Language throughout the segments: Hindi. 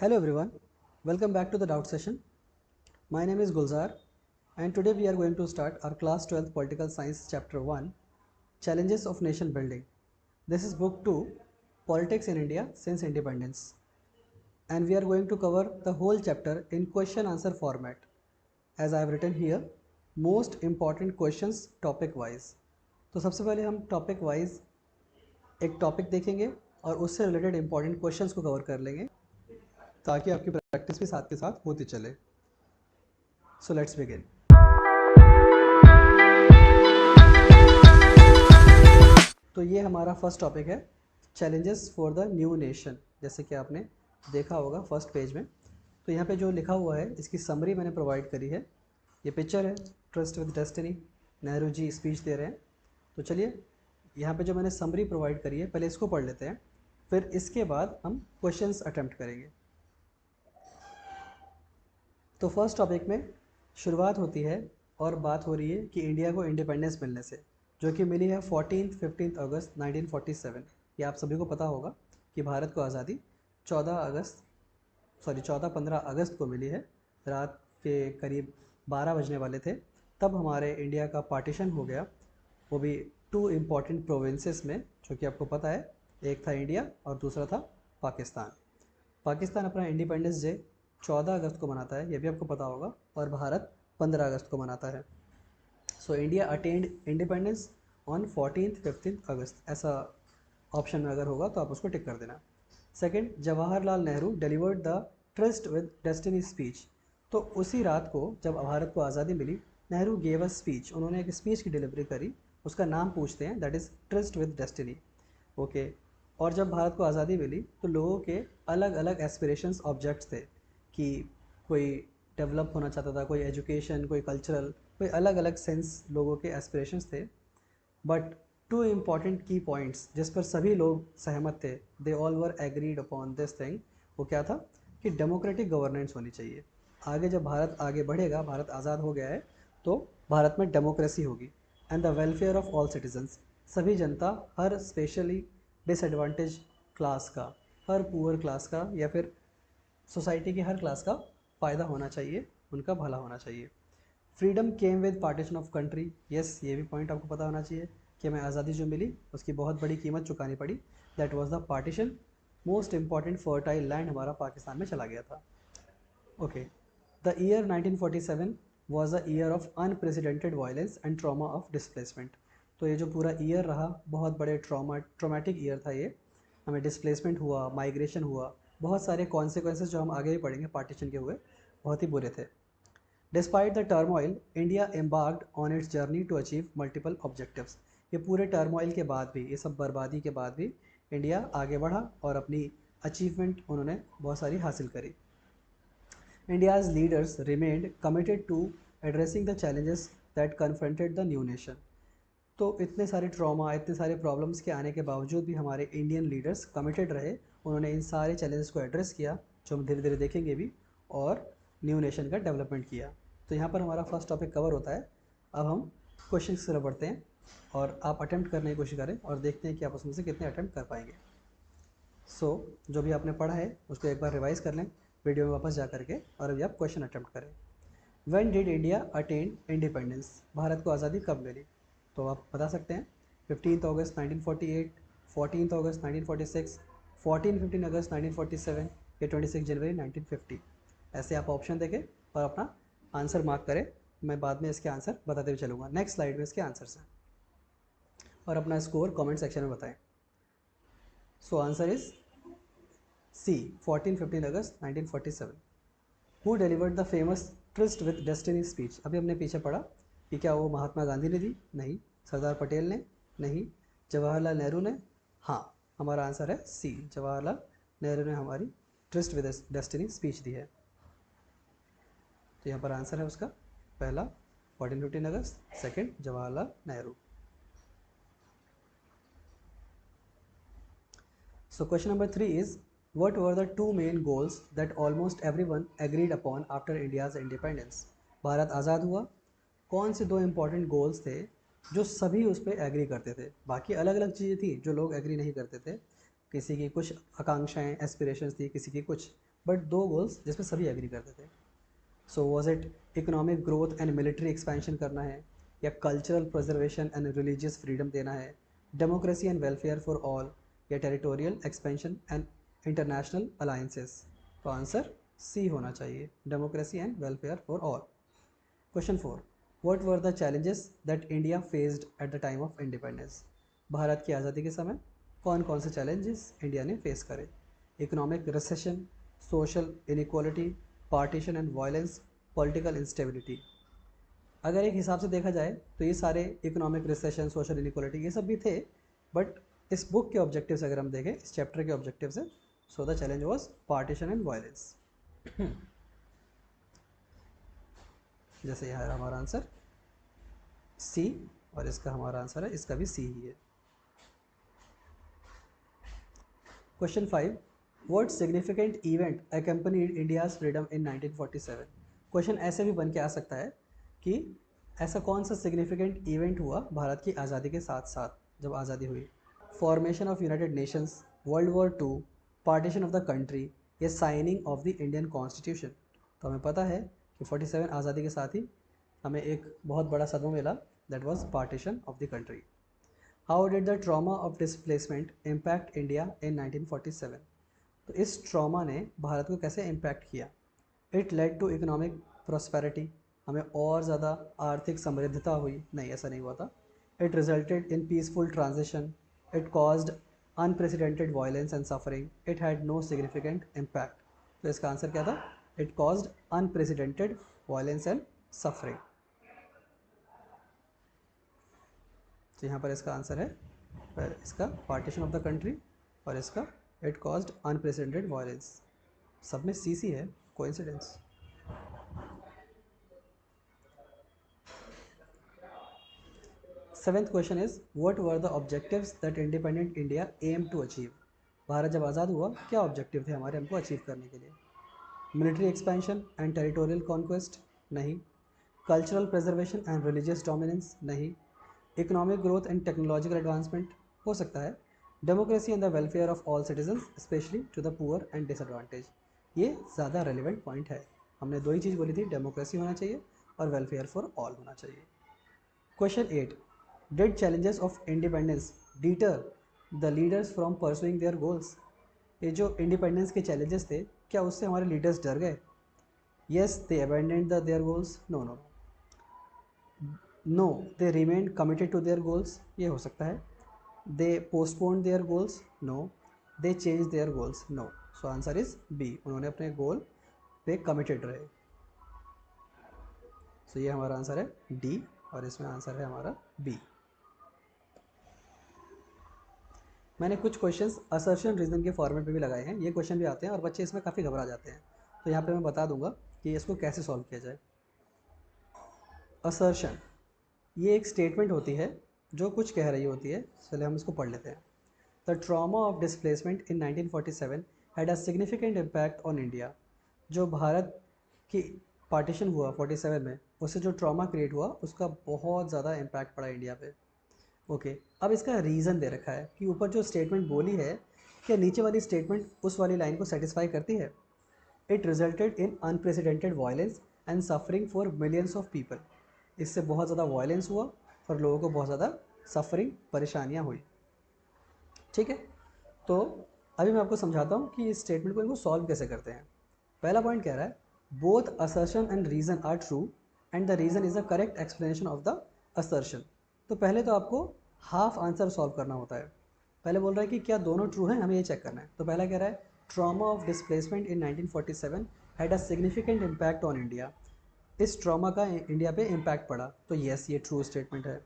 Hello everyone, welcome back to the Doubt Session. My name is Gulzar and today we are going to start our class 12th Political Science Chapter 1, Challenges of Nation Building. This is book 2, Politics in India Since Independence. And we are going to cover the whole chapter in question answer format. As I have written here, most important questions topic wise. तो सबसे पहले हम टॉपिक वाइज एक टॉपिक देखेंगे और उससे रिलेटेड इंपॉर्टेंट क्वेश्चंस को कवर कर लेंगे ताकि आपकी प्रैक्टिस भी साथ के साथ होती चले. So let's begin. तो ये हमारा फर्स्ट टॉपिक है, challenges for the new nation. जैसे कि आपने देखा होगा फर्स्ट पेज में, तो यहाँ पे जो लिखा हुआ है इसकी समरी मैंने प्रोवाइड करी है. ये पिक्चर है, tryst with destiny, Nehru ji speech दे रहे हैं. तो चलिए यहाँ पे जो मैंने समरी प्रोवाइड करी है पहले इसको पढ़ लेते हैं, फिर इसके बाद हम क्वेश्चंस अटेम्प्ट करेंगे. तो फर्स्ट टॉपिक में शुरुआत होती है और बात हो रही है कि इंडिया को इंडिपेंडेंस मिलने से, जो कि मिली है 14 अगस्त 1947. ये आप सभी को पता होगा कि भारत को आज़ादी 14-15 अगस्त को मिली है. रात के करीब 12 बजने वाले थे तब हमारे इंडिया का पार्टीशन हो गया, वो भी 2 इम्पॉर्टेंट प्रोविंसेस में, जो कि आपको पता है, एक था इंडिया और दूसरा था पाकिस्तान. पाकिस्तान अपना इंडिपेंडेंस डे 14 अगस्त को मनाता है, ये भी आपको पता होगा, और भारत 15 अगस्त को मनाता है. So India attend independence on 14-15 अगस्त. ऐसा ऑप्शन में अगर होगा तो आप उसको टिक कर देना. Second, Jawaharlal Nehru delivered the trust with destiny speech. तो उसी रात को जब भारत को आज़ादी मिली, नेहरू गेव अ स्पीच. उन्होंने एक स्पीच की डिलीवरी करी, उसका नाम पूछते हैं, that is trust with destiny. Okay. और जब भारत को आज़ादी मिली तो लोगों के अलग अलग एस्पिरेशंस ऑब्जेक्ट्स थे कि कोई डेवलप होना चाहता था, कोई एजुकेशन, कोई कल्चरल, कोई अलग अलग सेंस लोगों के एस्पिरेशंस थे. बट 2 इम्पॉर्टेंट की पॉइंट्स जिस पर सभी लोग सहमत थे, they all were agreed upon this thing. वो क्या था कि डेमोक्रेटिक गवर्नेंस होनी चाहिए. आगे जब भारत आगे बढ़ेगा, भारत आज़ाद हो गया है, तो भारत में डेमोक्रेसी होगी. And the welfare of all citizens, सभी जनता, हर स्पेशली डिसएडवांटेज क्लास का, हर पुअर क्लास का, या फिर सोसाइटी की हर क्लास का फ़ायदा होना चाहिए, उनका भला होना चाहिए. Freedom came with partition of country. Yes, ये भी पॉइंट आपको पता होना चाहिए कि हमें आज़ादी जो मिली उसकी बहुत बड़ी कीमत चुकानी पड़ी. That was the partition. Most important fertile land हमारा पाकिस्तान में चला गया था. Okay. The year 1947 was a year of unprecedented violence and trauma of displacement. तो ये जो पूरा ईयर रहा, बहुत बड़े ट्रॉमेटिक ईयर था ये. हमें डिस्प्लेसमेंट हुआ, माइग्रेशन हुआ, बहुत सारे कॉन्सिक्वेंसेस जो हम आगे भी पढ़ेंगे पार्टीशन के हुए, बहुत ही बुरे थे. Despite the turmoil, India embarked on its journey to achieve multiple objectives. ये पूरे टर्मोइल के बाद भी, ये सब बर्बादी के बाद भी इंडिया आगे बढ़ा और अपनी अचीवमेंट उन्होंने बहुत सारी हासिल करी. India's leaders remained committed to addressing the challenges that confronted the new nation. तो इतने सारे ट्रॉमा, इतने सारे प्रॉब्लम्स के आने के बावजूद भी हमारे इंडियन लीडर्स कमिटेड रहे. उन्होंने इन सारे चैलेंजेस को एड्रेस किया, जो हम धीरे धीरे देखेंगे भी, और न्यू नेशन का डेवलपमेंट किया. तो यहाँ पर हमारा फर्स्ट टॉपिक कवर होता है. अब हम क्वेश्चन की तरफ बढ़ते हैं और आप अटैम्प्ट करने की कोशिश करें और देखते हैं कि आप उसमें से कितने अटैम्प्ट कर पाएंगे. जो भी आपने पढ़ा है उसको एक बार रिवाइज़ कर लें वीडियो में वापस जा करके, और अभी आप क्वेश्चन अटैम्प्ट करें. When did India attain independence. Bharat को आज़ादी कब मिली? तो आप बता सकते हैं 15 अगस्त 1948, 14 अगस्त 1946, 15 अगस्त 1947 या 26 जनवरी 1950. ऐसे आप ऑप्शन देखें और अपना आंसर मार्क करें. मैं बाद में इसके आंसर बताते हुए चलूँगा. नेक्स्ट स्लाइड में इसके आंसर्स हैं और अपना स्कोर कमेंट सेक्शन में बताएं. So answer is C, 14-15 August 1947. Who delivered the famous trust with destiny speech. अभी हमने पीछे पढ़ा कि क्या वो महात्मा गांधी ने दी? नहीं. सरदार पटेल ने? नहीं. जवाहरलाल नेहरू ने? हाँ, हमारा आंसर है C, जवाहरलाल नेहरू ने हमारी ट्रस्ट विद डेस्टिनी स्पीच दी है. तो यहाँ पर आंसर है उसका पहला 14-15 अगस्त, second Jawaharlal Nehru. So question number 3 is, what were the 2 main goals that almost everyone agreed upon after India's independence. Bharat आज़ाद हुआ, कौन से 2 इम्पॉर्टेंट गोल्स थे जो सभी उस पर एग्री करते थे? बाकी अलग अलग चीज़ें थी जो लोग एग्री नहीं करते थे. किसी की कुछ आकांक्षाएं, एस्पिरेशंस थी, किसी की कुछ, बट दो गोल्स जिसपे सभी एग्री करते थे। So was it economic growth and military expansion करना है, या cultural preservation and religious freedom देना है, democracy and welfare for all, या territorial expansion and international alliances? तो आंसर सी होना चाहिए, democracy and welfare for all. Question 4, what were the challenges that India faced at the time of independence? Bharat की आज़ादी के समय कौन कौन से चैलेंजेस इंडिया ने फेस करे? Economic recession, social inequality, partition and violence, political instability. अगर एक हिसाब से देखा जाए तो ये सारे इकोनॉमिक रिसेशन, सोशल इनइक्वालिटी ये सब भी थे, बट इस बुक के ऑब्जेक्टिव से अगर हम देखें, इस चैप्टर के ऑब्जेक्टिव से, so the challenge was partition and violence. जैसे यह है हमारा आंसर सी, और इसका हमारा आंसर है, इसका भी सी ही है। Question 5, what significant event accompanied India's freedom in 1947? Question ऐसे भी बन के आ सकता है कि ऐसा कौन सा सिग्निफिकेंट इवेंट हुआ भारत की आज़ादी के साथ साथ जब आज़ादी हुई? Formation of United Nations, World War 2, partition of the country, या signing of the Indian constitution? तो हमें पता है कि 47 आज़ादी के साथ ही हमें एक बहुत बड़ा सदमा मिला, that was partition of the country. How did the trauma of displacement impact India in 1947? तो इस ट्रॉमा ने भारत को कैसे इम्पैक्ट किया? It led to economic prosperity, हमें और ज़्यादा आर्थिक समृद्धता हुई? नहीं, ऐसा नहीं हुआ था। It resulted in peaceful transition, it caused unprecedented violence and suffering, it had no significant impact. तो इसका आंसर क्या था? It caused unprecedented violence and suffering. तो यहाँ पर इसका आंसर है, पर इसका पार्टीशन ऑफ द कंट्री, और इसका इट कॉज्ड अनप्रेसिडेंटेड वायलेंस। सब में सी है, coincidence. Seventh question is, what were the objectives that independent India aim to achieve? Bharat जब आज़ाद हुआ क्या ऑब्जेक्टिव थे हमारे हमको अचीव करने के लिए? Military expansion and territorial conquest? नहीं। Cultural preservation and religious dominance? नहीं। Economic growth and technological advancement? हो सकता है। Democracy and the welfare of all citizens specially to the poor and disadvantage? ये ज़्यादा रेलिवेंट पॉइंट है। हमने दो ही चीज़ बोली थी, डेमोक्रेसी होना चाहिए और वेलफेयर फॉर ऑल होना चाहिए। Question 8, did challenges of independence deter the leaders from pursuing their goals? ये जो इंडिपेंडेंस के चैलेंजेस थे, क्या उससे हमारे लीडर्स डर गए? Yes they abandoned their goals, no no no, they remained committed to their goals, ये हो सकता है। They postpone their goals, no. They change their goals, no. So answer is B, उन्होंने अपने गोल पे कमिटेड रहे। सो ये हमारा आंसर है डी, और इसमें आंसर है हमारा बी। मैंने कुछ क्वेश्चंस असर्शन रीजन के फॉर्मेट पे भी लगाए हैं, ये क्वेश्चन भी आते हैं और बच्चे इसमें काफ़ी घबरा जाते हैं, तो यहाँ पे मैं बता दूंगा कि इसको कैसे सॉल्व किया जाए। असर्शन ये एक स्टेटमेंट होती है जो कुछ कह रही होती है, चलिए हम इसको पढ़ लेते हैं। The trauma of displacement in 1947 had a significant impact on India. जो भारत की पार्टीशन हुआ 47 में, उससे जो ट्रॉमा क्रिएट हुआ उसका बहुत ज़्यादा इम्पैक्ट पड़ा इंडिया पे। ओके, अब इसका रीज़न दे रखा है कि ऊपर जो स्टेटमेंट बोली है, क्या नीचे वाली स्टेटमेंट उस वाली लाइन को सेटिस्फाई करती है? It resulted in unprecedented violence and suffering for millions of people. इससे बहुत ज़्यादा वायलेंस हुआ और लोगों को बहुत ज़्यादा सफरिंग, परेशानियाँ हुई। ठीक है, तो अभी मैं आपको समझाता हूँ कि इस स्टेटमेंट को इनको सॉल्व कैसे करते हैं। पहला पॉइंट कह रहा है, both assertion and reason are true and the reason is the correct explanation of the assertion. तो पहले तो आपको हाफ आंसर सॉल्व करना होता है। पहले बोल रहा है कि क्या दोनों ट्रू हैं, हमें ये चेक करना है। तो पहला कह रहा है, trauma of displacement in 1947 had a significant impact on India. इस ट्रॉमा का इंडिया पे इम्पैक्ट पड़ा, तो येस ये ट्रू स्टेटमेंट है।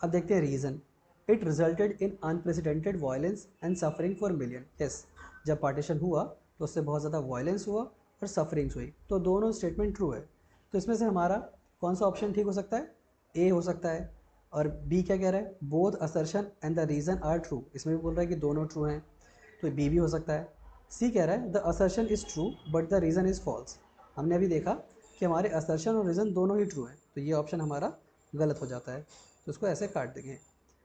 अब देखते हैं reason. It resulted in unprecedented violence and suffering for million. Yes, जब पार्टीशन हुआ तो उससे बहुत ज़्यादा वायलेंस हुआ और सफरिंग्स हुई, तो दोनों स्टेटमेंट ट्रू है। तो इसमें से हमारा कौन सा ऑप्शन ठीक हो सकता है? ए हो सकता है। और बी क्या कह रहा है? Both assertion and the reason are true, इसमें भी बोल रहा है कि दोनों ट्रू हैं, तो बी भी हो सकता है। सी कह रहा है, the assertion is true but the reason is false. हमने अभी देखा कि हमारे असर्शन और रीज़न दोनों ही ट्रू हैं, तो ये ऑप्शन हमारा गलत हो जाता है, तो इसको ऐसे काट देंगे।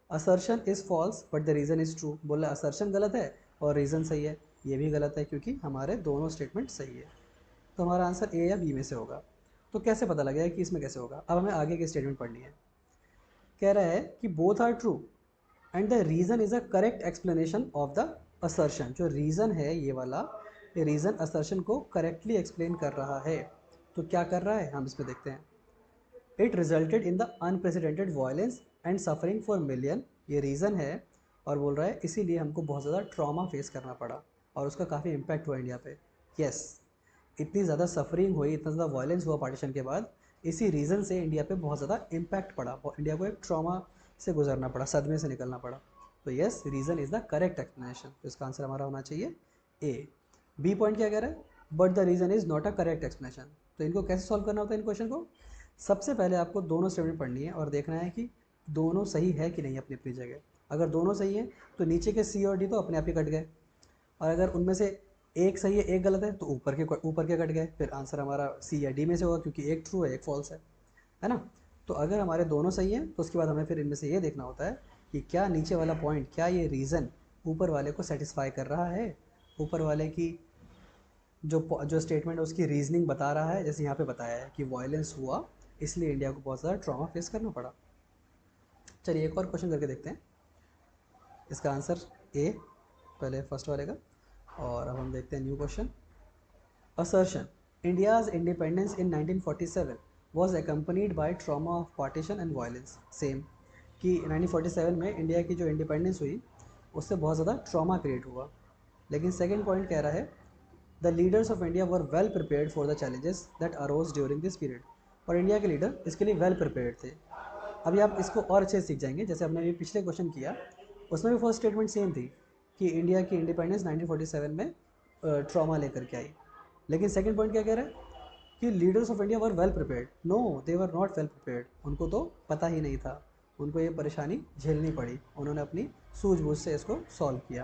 Assertion is false but the reason is true, बोला असर्शन गलत है और रीज़न सही है, ये भी गलत है क्योंकि हमारे दोनों स्टेटमेंट सही है। तो हमारा आंसर ए या बी में से होगा। तो कैसे पता लगेगा कि इसमें कैसे होगा? अब हमें आगे की स्टेटमेंट पढ़नी है। कह रहा है कि both are true and the reason is a correct explanation of the assertion. जो रीज़न है ये वाला, ये रीज़न असर्शन को करेक्टली एक्सप्लेन कर रहा है। तो क्या कर रहा है हम इसमें देखते हैं। It resulted in the unprecedented violence and suffering for million. ये रीज़न है और बोल रहा है इसीलिए हमको बहुत ज़्यादा ट्रॉमा फेस करना पड़ा और उसका काफ़ी इम्पैक्ट हुआ इंडिया पे। यस, इतनी ज़्यादा सफरिंग हुई, इतना ज़्यादा वायलेंस हुआ पार्टीशन के बाद, इसी रीज़न से इंडिया पे बहुत ज़्यादा इम्पैक्ट पड़ा और इंडिया को एक ट्रॉमा से गुजरना पड़ा, सदमे से निकलना पड़ा। तो yes, reason is the correct explanation. तो इसका आंसर हमारा होना चाहिए ए। बी पॉइंट क्या कह रहा है? But the reason is not a correct explanation. तो इनको कैसे सॉल्व करना होता है इन क्वेश्चन को? सबसे पहले आपको दोनों स्टेटमेंट पढ़नी है और देखना है कि दोनों सही है कि नहीं अपनी अपनी जगह। अगर दोनों सही है तो नीचे के सी और डी तो अपने आप ही कट गए, और अगर उनमें से एक सही है एक गलत है तो ऊपर के कट गए, फिर आंसर हमारा सी या डी में से होगा क्योंकि एक ट्रू है एक फॉल्स है ना। तो अगर हमारे दोनों सही हैं तो उसके बाद हमें फिर इनमें से ये देखना होता है कि क्या नीचे वाला पॉइंट, क्या ये रीज़न ऊपर वाले को सेटिस्फाई कर रहा है, ऊपर वाले की जो स्टेटमेंट है उसकी रीजनिंग बता रहा है। जैसे यहाँ पे बताया है कि वायलेंस हुआ इसलिए इंडिया को बहुत ज़्यादा ट्रॉमा फेस करना पड़ा। चलिए एक और क्वेश्चन करके देखते हैं। इसका आंसर ए, पहले फर्स्ट वाले का। और अब हम देखते हैं new question. Assertion India's independence in 1947 was accompanied by trauma of partition and violence। Same कि 1947 में इंडिया की जो इंडिपेंडेंस हुई उससे बहुत ज़्यादा ट्रॉमा क्रिएट हुआ। लेकिन सेकेंड पॉइंट कह रहा है the leaders of India were well prepared for the challenges that arose during this period. और इंडिया के लीडर इसके लिए वेल प्रिपेयर्ड थे। अभी आप इसको और अच्छे से सीख जाएंगे। जैसे हमने अभी पिछले क्वेश्चन किया उसमें भी फर्स्ट स्टेटमेंट सेम थी कि इंडिया की इंडिपेंडेंस 1947 में ट्रॉमा लेकर के आई। लेकिन सेकंड पॉइंट क्या कह रहा है कि leaders of India were well prepared. No, they were not well prepared. उनको तो पता ही नहीं था, उनको ये परेशानी झेलनी पड़ी, उन्होंने अपनी सूझबूझ से इसको सॉल्व किया।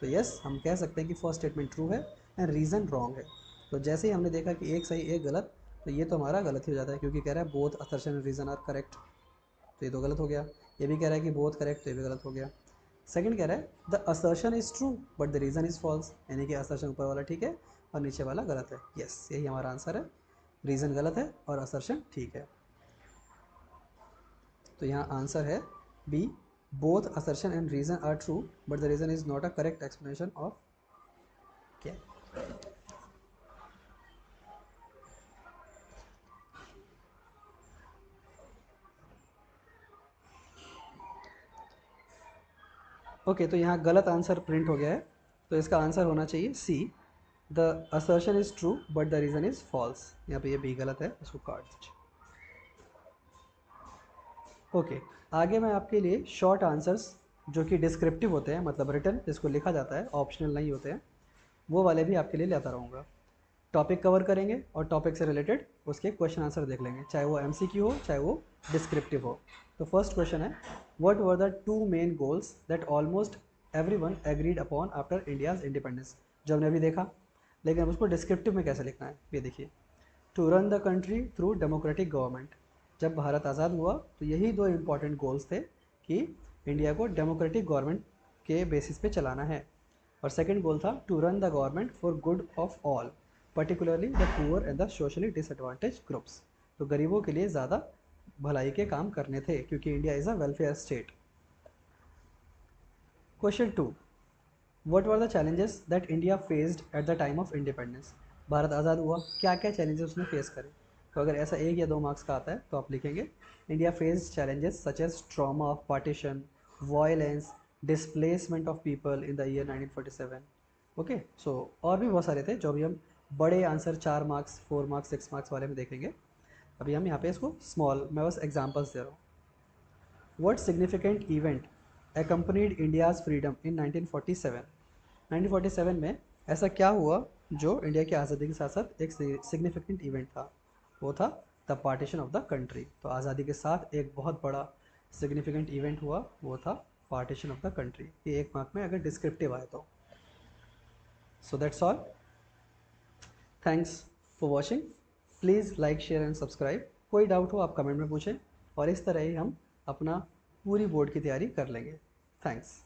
तो यस, हम कह सकते हैं कि फर्स्ट स्टेटमेंट ट्रू है एंड रीज़न रॉन्ग है। तो जैसे ही हमने देखा कि एक सही एक गलत, तो ये तो हमारा गलत ही हो जाता है क्योंकि कह रहा है both assertion and reason are correct. तो ये तो गलत हो गया। ये भी कह रहा है कि बोथ करेक्ट, तो ये भी गलत हो गया। सेकंड कह रहा है the assertion is true but the reason is false, यानी कि असर्शन ऊपर वाला ठीक है और नीचे वाला गलत है। यस, यही हमारा आंसर है। रीज़न गलत है और असर्शन ठीक है। तो यहाँ आंसर है B, both assertion and reason are true but the reason is not a correct explanation of क्या। ओके, तो यहाँ गलत आंसर प्रिंट हो गया है। तो इसका आंसर होना चाहिए C, the assertion is true but the reason is false. यहाँ पे ये बी गलत है, इसको काट दीजिए। ओके, आगे मैं आपके लिए शॉर्ट आंसर्स जो कि डिस्क्रिप्टिव होते हैं, मतलब रिटन जिसको लिखा जाता है, ऑप्शनल नहीं होते हैं, वो वाले भी आपके लिए लाता रहूँगा। टॉपिक कवर करेंगे और टॉपिक से रिलेटेड उसके क्वेश्चन आंसर देख लेंगे, चाहे वो एमसीक्यू हो चाहे वो डिस्क्रिप्टिव हो। तो फर्स्ट क्वेश्चन है, what were the two main goals that almost everyone agreed upon after India's independence. जो हमने अभी देखा, लेकिन अब उसको डिस्क्रिप्टिव में कैसे लिखना है ये देखिए। To run the country through democratic government. जब भारत आज़ाद हुआ तो यही दो इम्पॉर्टेंट गोल्स थे कि इंडिया को डेमोक्रेटिक गवर्नमेंट के बेसिस पे चलाना है। और सेकंड गोल था to run the government for good of all, particularly the poor and the socially disadvantage groups. तो गरीबों के लिए ज़्यादा भलाई के काम करने थे क्योंकि India is a welfare state. Question 2, what were the challenges that India faced at the time of independence. Bharat आज़ाद हुआ, क्या क्या चैलेंजेस उसने फेस करे। तो अगर ऐसा 1 या 2 मार्क्स का आता है तो आप लिखेंगे India faced challenges such as trauma of partition, violence, displacement of people in the year 1947। Okay, so और भी बहुत सारे थे जो अभी हम बड़े आंसर 4 मार्क्स 4 मार्क्स 6 मार्क्स वाले में देखेंगे। अभी हम यहाँ पे इसको स्मॉल, मैं बस एग्जाम्पल्स दे रहा हूँ। What significant event accompanied India's freedom in 1947? 1947 में ऐसा क्या हुआ जो इंडिया की आज़ादी के साथ साथ एक सिग्निफिकेंट इवेंट था? वो था the partition of the country. तो आज़ादी के साथ एक बहुत बड़ा सिग्निफिकेंट इवेंट हुआ, वो था पार्टीशन ऑफ द कंट्री। ये 1 मार्क में अगर डिस्क्रिप्टिव आए तो। So that's all, thanks for watching. Please like share and subscribe. कोई डाउट हो आप कमेंट में पूछें और इस तरह ही हम अपना पूरी बोर्ड की तैयारी कर लेंगे। थैंक्स।